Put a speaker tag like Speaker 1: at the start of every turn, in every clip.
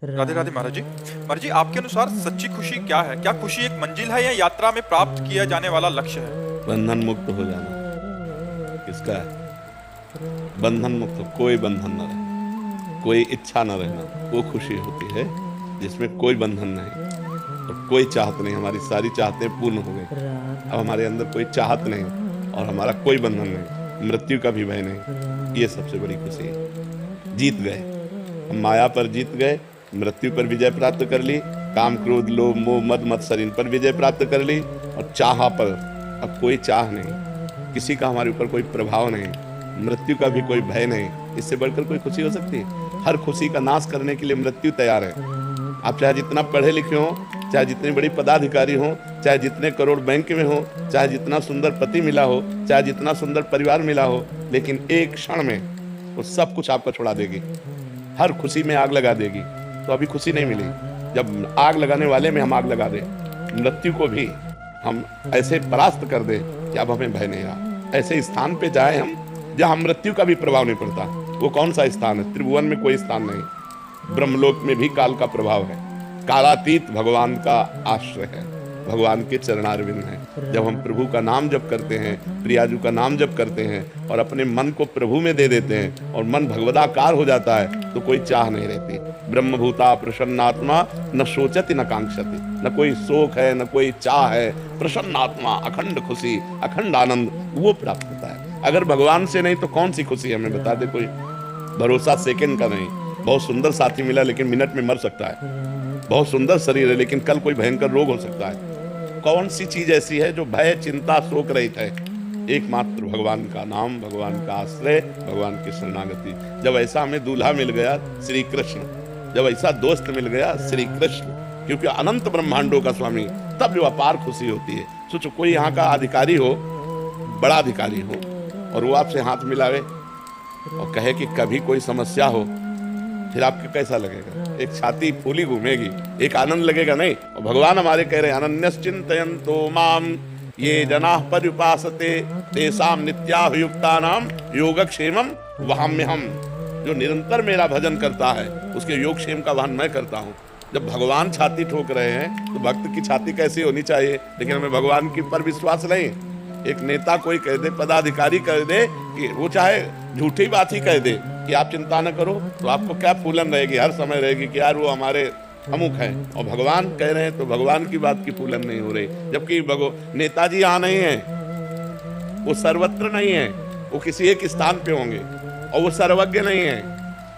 Speaker 1: राधे राधे महाराज जी। महाराज जी, आपके अनुसार सच्ची खुशी क्या है? क्या खुशी एक मंजिल है या यात्रा में प्राप्त किया जाने वाला लक्ष्य है?
Speaker 2: बंधन मुक्त हो जाना किसका है? बंधन मुक्त हो, कोई बंधन न रहे, कोई इच्छा न रहना, वो खुशी होती है जिसमें कोई बंधन नहीं और कोई चाहत नहीं। हमारी सारी चाहतें पूर्ण हो गई, अब हमारे अंदर कोई चाहत नहीं और हमारा कोई बंधन नहीं, मृत्यु का भी भय नहीं। ये सबसे बड़ी खुशी है। जीत गए, हम माया पर जीत गए, मृत्यु पर विजय प्राप्त कर ली, काम क्रोध लोभ मोह मद मत्सर इन पर विजय प्राप्त कर ली, और चाह पर अब कोई चाह नहीं, किसी का हमारे ऊपर कोई प्रभाव नहीं, मृत्यु का भी कोई भय नहीं। इससे बढ़कर कोई खुशी हो सकती है? हर खुशी का नाश करने के लिए मृत्यु तैयार है। आप चाहे जितना पढ़े लिखे हो, चाहे जितनी बड़ी पदाधिकारी हो, चाहे जितने करोड़ बैंक में हो, चाहे जितना सुंदर पति मिला हो, चाहे जितना सुंदर परिवार मिला हो, लेकिन एक क्षण में वो सब कुछ आपको छुड़ा देगी, हर खुशी में आग लगा देगी। तो अभी खुशी नहीं मिली। जब आग लगाने वाले में हम आग लगा दें, मृत्यु को भी हम ऐसे परास्त कर दे कि अब हमें भय नहीं रहा। ऐसे स्थान पे जाए हम जहां मृत्यु का भी प्रभाव नहीं पड़ता। वो कौन सा स्थान है? त्रिभुवन में कोई स्थान नहीं, ब्रह्मलोक में भी काल का प्रभाव है, कालातीत भगवान का आश्रय है, भगवान के चरणारविंद है। जब हम प्रभु का नाम जप करते हैं, प्रियाजू का नाम जप करते हैं और अपने मन को प्रभु में दे देते हैं और मन भगवदाकार हो जाता है, तो कोई चाह नहीं रहती। ब्रह्मभूता प्रसन्नात्मा न सोचति न कांक्षति, न कोई शोक है न कोई चाह है। प्रसन्नात्मा, अखंड खुशी, अखंड आनंद वो प्राप्त होता है। अगर भगवान से नहीं तो कौन सी खुशी हमें बता दे कोई? भरोसा सेकंड का नहीं। बहुत सुंदर साथी मिला लेकिन मिनट में मर सकता है, बहुत सुंदर शरीर है लेकिन कल कोई भयंकर रोग हो सकता है। कौन सी चीज ऐसी है जो भय चिंता शोक रहित है? एकमात्र भगवान का नाम, भगवान का आश्रय, भगवान की शरणागति। जब ऐसा हमें दूल्हा मिल गया श्री कृष्ण, जब ऐसा दोस्त मिल गया श्री कृष्ण, क्योंकि अनंत ब्रह्मांडों का स्वामी, तब जो अपार खुशी होती है। सोचो कोई यहाँ का अधिकारी हो, बड़ा अधिकारी हो, और वो आपसे हाथ मिलावे और कहे कि कभी कोई समस्या हो, फिर आपको कैसा लगेगा? एक छाती फूली घूमेगी, एक आनंद लगेगा नहीं? और भगवान हमारे कह रहे हैं अनन्यश्चिन्तयन्तो माम ये जनाः पर्युपासते तेषां नित्याभियुक्तानां योगक्षेमं वहाम्यहम्। जो निरंतर मेरा भजन करता है उसके योगक्षेम का वहन मैं करता हूँ। जब भगवान छाती ठोक रहे हैं तो भक्त की छाती कैसी होनी चाहिए? लेकिन हमें भगवान की पर विश्वास नहीं। एक नेता कोई कह दे, पदाधिकारी कह दे कि वो चाहे झूठी बात ही कह दे कि आप चिंता न करो, तो आपको क्या फूलन रहेगी? हर समय रहेगी कि यार वो हमारे अमुक हैं। और भगवान कह रहे हैं तो भगवान की बात की फूलन नहीं हो रही। जबकि नेताजी यहाँ नहीं है, वो सर्वत्र नहीं है, वो किसी एक स्थान पे होंगे, और वो सर्वज्ञ नहीं है,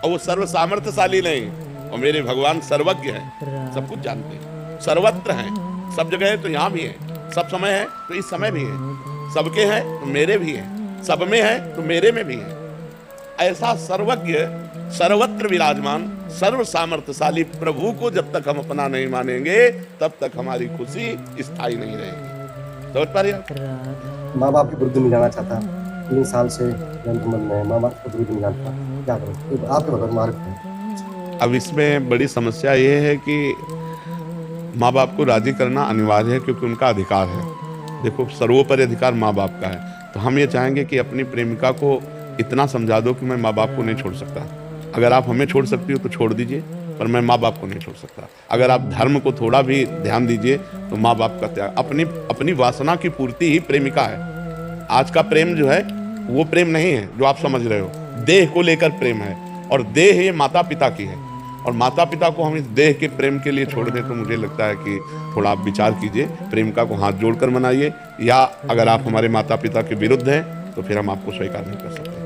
Speaker 2: और वो सर्व सामर्थ्यशाली नहीं। और मेरे भगवान सर्वज्ञ हैं, सब कुछ जानते हैं, सर्वत्र हैं, सब जगह है तो यहाँ भी है, सब समय है तो इस समय भी है, सबके हैं तो मेरे भी हैं, सब में है तो मेरे में भी है। ऐसा सर्वज्ञ, सर्वत्र विराजमान, सर्व सामर्थ्यशाली प्रभु को जब तक हम अपना नहीं मानेंगे तब तक हमारी खुशी स्थायी नहीं रहेगी। समझ पा रही हैं?
Speaker 3: माँ बाप की वृद्धि में जाना चाहता, 3 साल से मन में माँ बाप को वृद्धि में जाना, क्या करें? आपके भगवान मार्ग है।
Speaker 2: अब इसमें बड़ी समस्या ये है कि माँ बाप को राजी करना अनिवार्य है, क्योंकि उनका अधिकार है। देखो, सर्वोपरि अधिकार माँ बाप का है। तो हम ये चाहेंगे कि अपनी प्रेमिका को इतना समझा दो कि मैं माँ बाप को नहीं छोड़ सकता। अगर आप हमें छोड़ सकती हो तो छोड़ दीजिए, पर मैं माँ बाप को नहीं छोड़ सकता। अगर आप धर्म को थोड़ा भी ध्यान दीजिए तो माँ बाप का त्याग, अपनी वासना की पूर्ति ही प्रेमिका है। आज का प्रेम जो है वो प्रेम नहीं है जो आप समझ रहे हो। देह को लेकर प्रेम है, और देह ये माता पिता की है, और माता पिता को हम इस देह के प्रेम के लिए छोड़ दें तो मुझे लगता है कि थोड़ा आप विचार कीजिए। प्रेमिका को हाथ जोड़कर मनाइए, या अगर आप हमारे माता पिता के विरुद्ध हैं तो फिर हम आपको स्वीकार नहीं कर सकते।